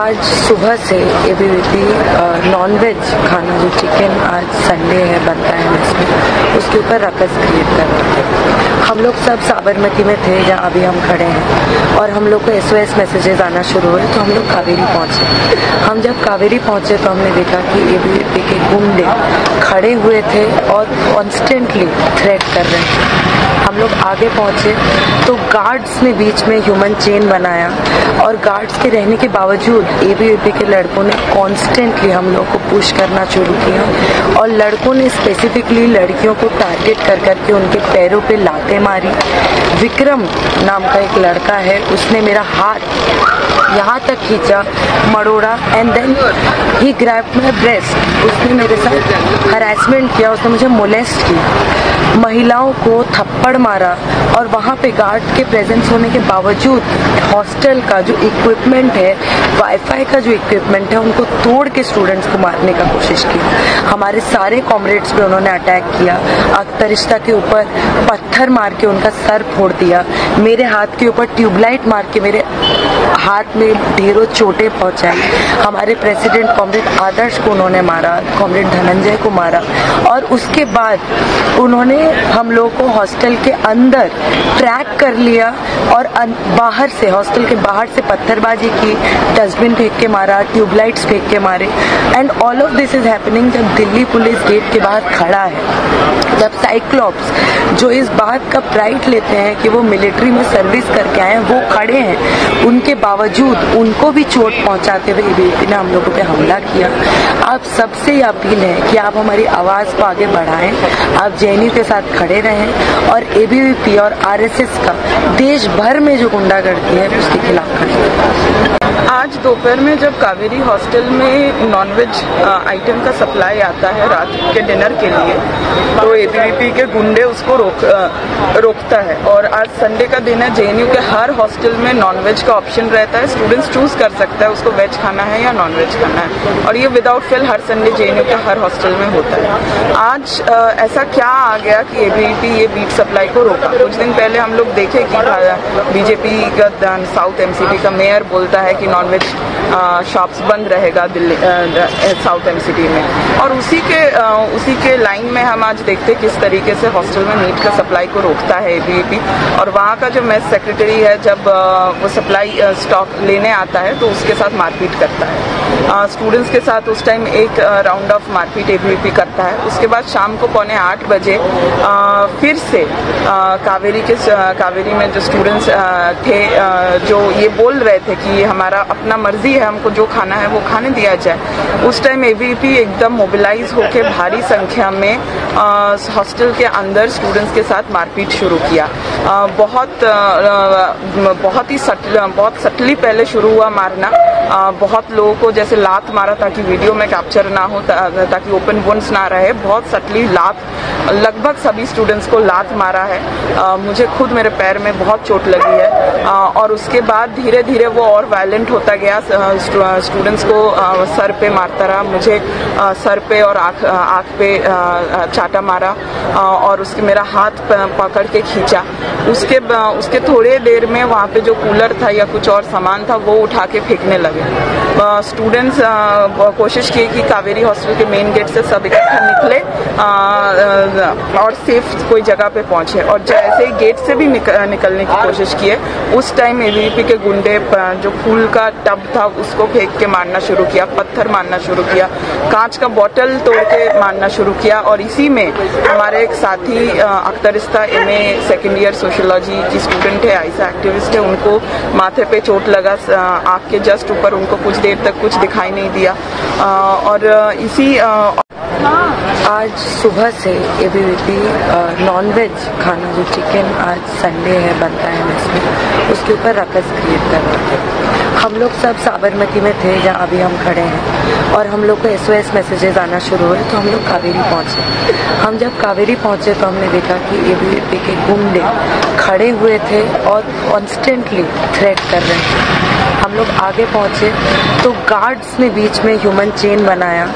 आज सुबह से एबीवीपी नॉनवेज खाना जो चिकन आज संडे है बनता है इसमें, उसके ऊपर रकस क्रिएट कर रहे थे। हम लोग सब साबरमती में थे जहाँ अभी हम खड़े हैं, और हम लोग को SOS मैसेजेस आना शुरू हुए तो हम लोग कावेरी पहुँचे। हम जब कावेरी पहुँचे तो हमने देखा कि एबीवीपी के गुंडे खड़े हुए थे और कॉन्स्टेंटली थ्रेट कर रहे थे। हम लोग आगे पहुँचे तो गार्ड्स ने बीच में ह्यूमन चेन बनाया, और गार्ड्स के रहने के बावजूद एबीवीपी के लड़कों ने कॉन्स्टेंटली हम लोग को पुश करना शुरू किया, और लड़कों ने स्पेसिफिकली लड़कियों को टारगेट कर करके उनके पैरों पे लातें मारी। विक्रम नाम का एक लड़का है, उसने मेरा हाथ यहाँ तक खींचा, मरोड़ा, and then he grabbed my breast. उसने मेरे साथ हरासमेंट किया, उसने मुझे मोलेस्ट किया, महिलाओं को थप्पड़ मारा, और वहाँ पे गार्ड के प्रेजेंस होने के बावजूद हॉस्टल का जो इक्विपमेंट है, वाईफाई का जो इक्विपमेंट है, उनको तोड़ के स्टूडेंट्स को मारने का कोशिश की। हमारे सारे कॉमरेड्स पे उन्होंने अटैक किया। अख्तरिश्ता के ऊपर पत्थर मार के उनका सर फोड़ दिया, मेरे हाथ के ऊपर ट्यूबलाइट मार के मेरे हाथ में ढेरों चोटें पहुंचाई। हमारे प्रेसिडेंट कॉमरेड आदर्श को उन्होंने मारा, कॉमरेड धनंजय को मारा, और उसके बाद उन्होंने हम लोग को हॉस्टल के अंदर ट्रैक कर लिया और बाहर से, हॉस्टल के बाहर से पत्थरबाजी की, डस्टबिन फेंक के मारा, ट्यूबलाइट्स फेंक के मारे। And all of this is happening जब दिल्ली पुलिस गेट के बाहर खड़ा है, जब साइक्लॉप्स जो इस बात का प्राइड लेते हैं कि वो मिलिट्री में सर्विस करके आए हैं, वो खड़े हैं, उनके बावजूद उनको भी चोट पहुंचाते हुए एबीवीपी ने हम लोगों पे हमला किया। आप सबसे अपील है कि आप हमारी आवाज को आगे बढ़ाएं, आप जेएनयू के साथ खड़े रहें, और एबीवीपी और आरएसएस का देश भर में जो गुंडागर्दी है उसके खिलाफ खड़े। आज दोपहर में जब कावेरी हॉस्टल में नॉनवेज आइटम का सप्लाई आता है रात के डिनर के लिए, तो एबीवीपी के गुंडे उसको रोकता है। और आज संडे का दिन है, जेएनयू के हर हॉस्टल में नॉनवेज का ऑप्शन रहता है, स्टूडेंट्स चूज कर सकता है उसको वेज खाना है या नॉनवेज खाना है, और ये विदाउट फेल हर संडे जेएनयू के हर हॉस्टल में होता है। आज ऐसा क्या आ गया कि एबीवीपी ये मीट सप्लाई को रोका? कुछ दिन पहले हम लोग देखे कि बीजेपी का साउथ एमसीडी का मेयर बोलता है कि नॉनवेज शॉप्स बंद रहेगा दिल्ली साउथ एमसीडी में, और उसी के लाइन में हम आज देखते किस तरीके से हॉस्टल में मीट का सप्लाई को रोकता है एबीवीपी। और वहाँ का जो मेस सेक्रेटरी है, जब वो सप्लाई स्टॉक लेने आता है तो उसके साथ मारपीट करता है। स्टूडेंट्स के साथ उस टाइम एक राउंड ऑफ मारपीट एबीवीपी करता है। उसके बाद शाम को 7:45 बजे फिर से कावेरी में जो स्टूडेंट्स थे जो ये बोल रहे थे कि ये हमारा अपना मर्जी है, हमको जो खाना है वो खाने दिया जाए, उस टाइम एबीवीपी एकदम मोबिलाइज होकर भारी संख्या में हॉस्टल के अंदर स्टूडेंट्स के साथ मारपीट शुरू किया। बहुत सटली पहले शुरू हुआ मारना। बहुत लोगों को जैसे लात मारा ताकि वीडियो में कैप्चर ना हो, ताकि ओपन वुंड्स ना रहे। बहुत सटली लात, लगभग सभी स्टूडेंट्स को लात मारा है। मुझे खुद मेरे पैर में बहुत चोट लगी है। और उसके बाद धीरे धीरे वो और वायलेंट होता गया। स्टूडेंट्स को सर पे मारता रहा, मुझे सर पे और आँख पे चाटा मारा, और उसके मेरा हाथ पकड़ के खींचा। उसके थोड़े देर में वहाँ पे जो कूलर था या कुछ और सामान था वो उठा के फेंकने लगे। स्टूडेंट्स कोशिश की कि कावेरी हॉस्टल के मेन गेट से सब इकट्ठा निकले और सेफ कोई जगह पे पहुंचे, और जैसे ही गेट से भी निकलने की कोशिश किए, उस टाइम एबीवीपी के गुंडे जो फूल का टब था उसको फेंक के मारना शुरू किया, पत्थर मारना शुरू किया, कांच का बोतल तोड़ के मारना शुरू किया। और इसी में हमारे एक साथी अख्तरिस्ता MA सेकेंड ईयर सोशियोलॉजी की स्टूडेंट है, आइसा एक्टिविस्ट है, उनको माथे पे चोट लगा, आँख के जस्ट ऊपर, उनको कुछ देर तक कुछ दिखाई नहीं दिया। और इसी आज सुबह से एबीवीपी नॉनवेज खाना जो चिकन आज संडे है बनता है इसमें, उसके ऊपर रकस क्रिएट कर रहे थे। हम लोग सब साबरमती में थे जहाँ अभी हम खड़े हैं, और हम लोग को SOS मैसेजेस आना शुरू हुए तो हम लोग कावेरी पहुँचे। हम जब कावेरी पहुँचे तो हमने देखा कि एबीवीपी के गुंडे खड़े हुए थे और कॉन्स्टेंटली थ्रेट कर रहे थे। हम लोग आगे पहुँचे तो गार्ड्स ने बीच में ह्यूमन चेन बनाया,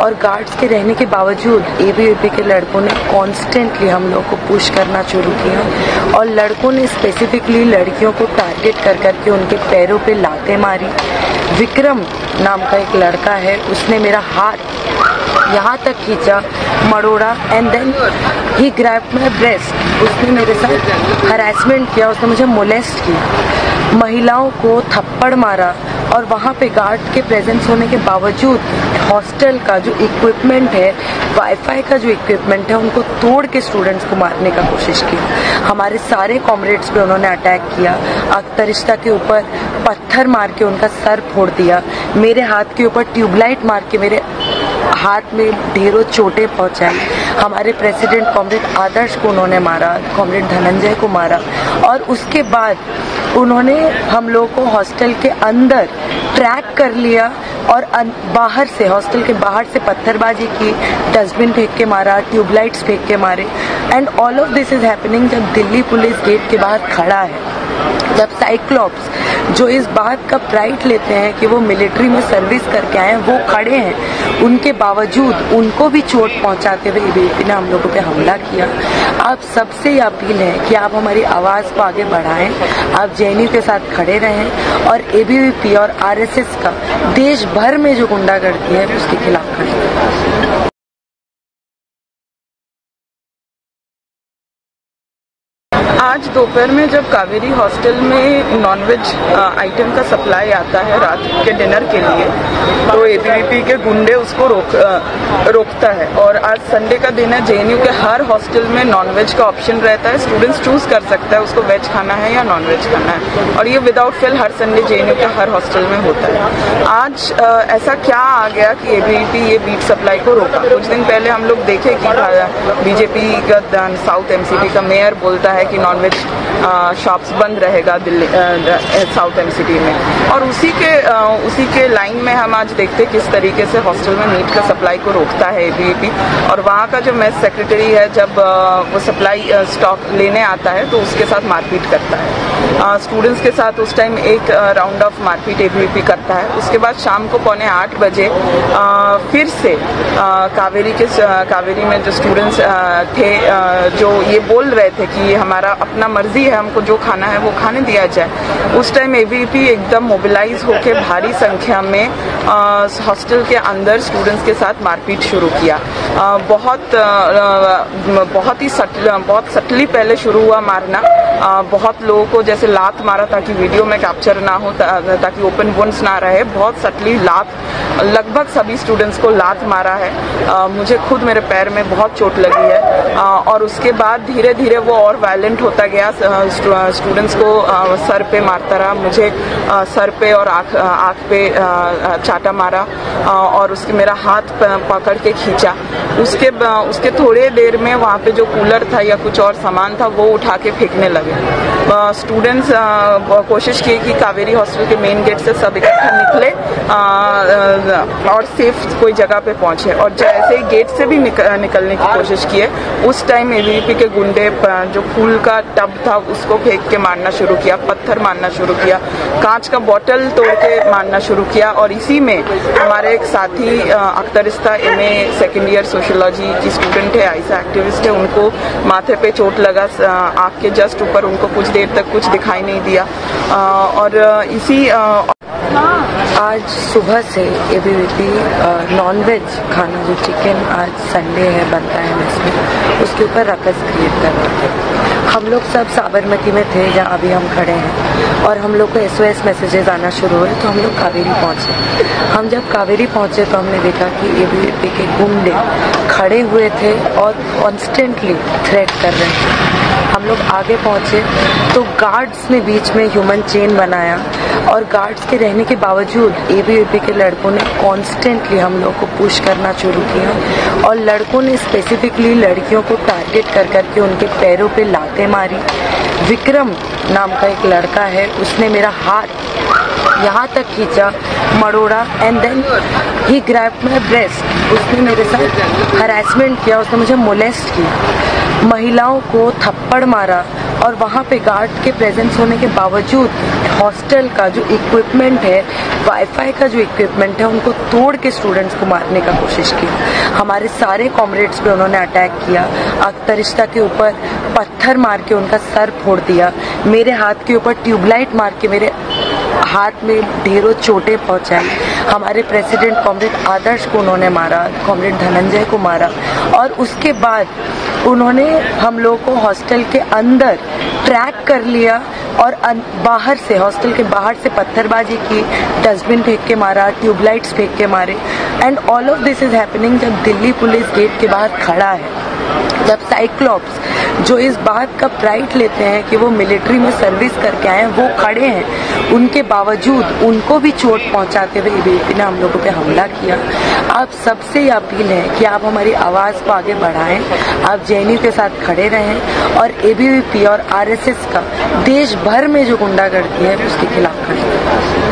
और गार्ड्स के रहने के बावजूद एबीवीपी के लड़कों ने कॉन्स्टेंटली हम लोग को पुश करना शुरू किया, और लड़कों ने स्पेसिफिकली लड़कियों को टारगेट कर करके उनके पैरों पे लात लातें मारी। विक्रम नाम का एक लड़का है, उसने मेरा हाथ यहाँ तक खींचा, मरोड़ा, and then he grabbed my breast. उसने मेरे साथ हरासमेंट किया, उसने मुझे मोलेस्ट किया, महिलाओं को थप्पड़ मारा। और वहाँ पे गार्ड के प्रेजेंस होने के बावजूद हॉस्टल का जो इक्विपमेंट है, वाईफाई का जो इक्विपमेंट है, उनको तोड़ के स्टूडेंट्स को मारने का कोशिश की। हमारे सारे कॉमरेड्स पे उन्होंने अटैक किया। अख्तरिश्ता के ऊपर पत्थर मार के उनका सर फोड़ दिया। मेरे हाथ के ऊपर ट्यूबलाइट मार के मेरे हाथ में ढेरों चोटें पहुंचाई। हमारे प्रेसिडेंट कॉमरेड आदर्श को उन्होंने मारा, कॉमरेड धनंजय को मारा। और उसके बाद उन्होंने हम लोग को हॉस्टल के अंदर ट्रैक कर लिया और बाहर से, हॉस्टल के बाहर से पत्थरबाजी की, डस्टबिन फेंक के मारा, ट्यूबलाइट्स फेंक के मारे। And all of this is happening जब दिल्ली पुलिस गेट के बाहर खड़ा है, जब साइक्लॉप्स जो इस बात का प्राइड लेते हैं कि वो मिलिट्री में सर्विस करके आए हैं, वो खड़े हैं, उनके बावजूद उनको भी चोट पहुंचाते हुए एबीवीपी ने हम लोगों पे हमला किया। आप सबसे ये अपील है कि आप हमारी आवाज़ को आगे बढ़ाएं, आप जेएनयू के साथ खड़े रहें और एबीवीपी और आरएसएस का देश भर में जो गुंडागर्दी है उसके खिलाफ खड़े रहें। आज दोपहर में जब कावेरी हॉस्टल में नॉनवेज आइटम का सप्लाई आता है रात के डिनर के लिए, तो एबीवीपी के गुंडे उसको रोकता है। और आज संडे का दिन है, जेएनयू के हर हॉस्टल में नॉनवेज का ऑप्शन रहता है। स्टूडेंट्स चूज कर सकता है उसको वेज खाना है या नॉनवेज खाना है, और ये विदाउट फेल हर संडे जेएनयू के हर हॉस्टल में होता है। आज ऐसा क्या आ गया कि एबीवीपी ये मीट सप्लाई को रोका? कुछ दिन पहले हम लोग देखे कि बीजेपी का साउथ एमसीडी का मेयर बोलता है कि नॉनवेज शॉप्स बंद रहेगा दिल्ली साउथ एमसीडी में, और उसी के लाइन में हम आज देखते किस तरीके से हॉस्टल में मीट का सप्लाई को रोकता है एबीवीपी। और वहाँ का जो मेस सेक्रेटरी है, जब वो सप्लाई स्टॉक लेने आता है तो उसके साथ मारपीट करता है। स्टूडेंट्स के साथ उस टाइम एक राउंड ऑफ मारपीट एबीवीपी करता है। उसके बाद शाम को 7:45 बजे फिर से कावेरी में जो स्टूडेंट्स थे जो ये बोल रहे थे कि हमारा अपना मर्जी है, हमको जो खाना है वो खाने दिया जाए, उस टाइम एबीवीपी एकदम मोबिलाइज होकर भारी संख्या में हॉस्टल के अंदर स्टूडेंट्स के साथ मारपीट शुरू किया। बहुत सटली पहले शुरू हुआ मारना। बहुत लोगों को जैसे लात मारा ताकि वीडियो में कैप्चर ना हो, ताकि ओपन वुंड्स ना रहे। बहुत सटली लात, लगभग सभी स्टूडेंट्स को लात मारा है। मुझे खुद मेरे पैर में बहुत चोट लगी है। और उसके बाद धीरे धीरे वो और वायलेंट होता गया। स्टूडेंट्स को सर पे मारता रहा। मुझे सर पे और आँख पे चाटा मारा और उसके मेरा हाथ पकड़ के खींचा। उसके थोड़े देर में वहाँ पे जो कूलर था या कुछ और सामान था वो उठा के फेंकने लगे। स्टूडेंट्स कोशिश की कि कावेरी हॉस्टल के मेन गेट से सब इकट्ठा निकले और सेफ कोई जगह पे पहुंचे। और जैसे ही गेट से भी निकलने की कोशिश किए, उस टाइम एबीवीपी के गुंडे जो फूल का टब था उसको फेंक के मारना शुरू किया, पत्थर मारना शुरू किया, कांच का बोतल तोड़ के मारना शुरू किया। और इसी में हमारे एक साथी अख्तरिस्ता MA सेकेंड ईयर सोशियोलॉजी की स्टूडेंट है, आइसा एक्टिविस्ट है, उनको माथे पे चोट लगा, आँख के जस्ट ऊपर, उनको कुछ देर तक कुछ दिखाई नहीं दिया। और इसी आज सुबह से एबीवीपी नॉनवेज खाना, जो चिकन आज संडे है बनता है मेस में, उसके ऊपर रकस क्रिएट कर रहे थे। हम लोग सब साबरमती में थे जहाँ अभी हम खड़े हैं, और हम लोग को SOS मैसेजेस आना शुरू हुए तो हम लोग कावेरी पहुँचे। हम जब कावेरी पहुँचे तो हमने देखा कि एबीवीपी के गुंडे खड़े हुए थे और कॉन्स्टेंटली थ्रेट कर रहे थे। हम लोग आगे पहुँचे तो गार्ड्स ने बीच में ह्यूमन चेन बनाया, और गार्ड्स के रहने के बावजूद एबीवीपी के लड़कों ने कॉन्स्टेंटली हम लोग को पुश करना शुरू किया। और लड़कों ने स्पेसिफिकली लड़कियों को टारगेट कर करके उनके पैरों पे लातें मारी। विक्रम नाम का एक लड़का है, उसने मेरा हाथ यहाँ तक खींचा, मरोड़ा, and then he grabbed my breast. उसने मेरे साथ हरासमेंट किया, उसने मुझे मोलेस्ट किया, महिलाओं को थप्पड़ मारा। और वहाँ पे गार्ड के प्रेजेंस होने के बावजूद हॉस्टल का जो इक्विपमेंट है, वाईफाई का जो इक्विपमेंट है, उनको तोड़ के स्टूडेंट्स को मारने का कोशिश की। हमारे सारे कॉमरेड्स पे उन्होंने अटैक किया। अख्तरिश्ता के ऊपर पत्थर मार के उनका सर फोड़ दिया। मेरे हाथ के ऊपर ट्यूबलाइट मार के मेरे हाथ में ढेरों चोटें पहुंचाई। हमारे प्रेसिडेंट कॉमरेड आदर्श को उन्होंने मारा, कॉमरेड धनंजय को मारा। और उसके बाद उन्होंने हम लोग को हॉस्टल के अंदर ट्रैक कर लिया और बाहर से, हॉस्टल के बाहर से पत्थरबाजी की, डस्टबिन फेंक के मारा, ट्यूबलाइट्स फेंक के मारे। And all of this is happening जब दिल्ली पुलिस गेट के बाहर खड़ा है, जब साइक्लॉप्स जो इस बात का प्राइड लेते हैं कि वो मिलिट्री में सर्विस करके आए हैं, वो खड़े हैं, उनके बावजूद उनको भी चोट पहुंचाते हुए एबीवीपी ने हम लोगों पे हमला किया। आप सबसे ये अपील है कि आप हमारी आवाज़ को आगे बढ़ाएं, आप जेएनयू के साथ खड़े रहें और एबीवीपी और आरएसएस का देश भर में जो गुंडागर्दी है उसके खिलाफ खड़े रहें।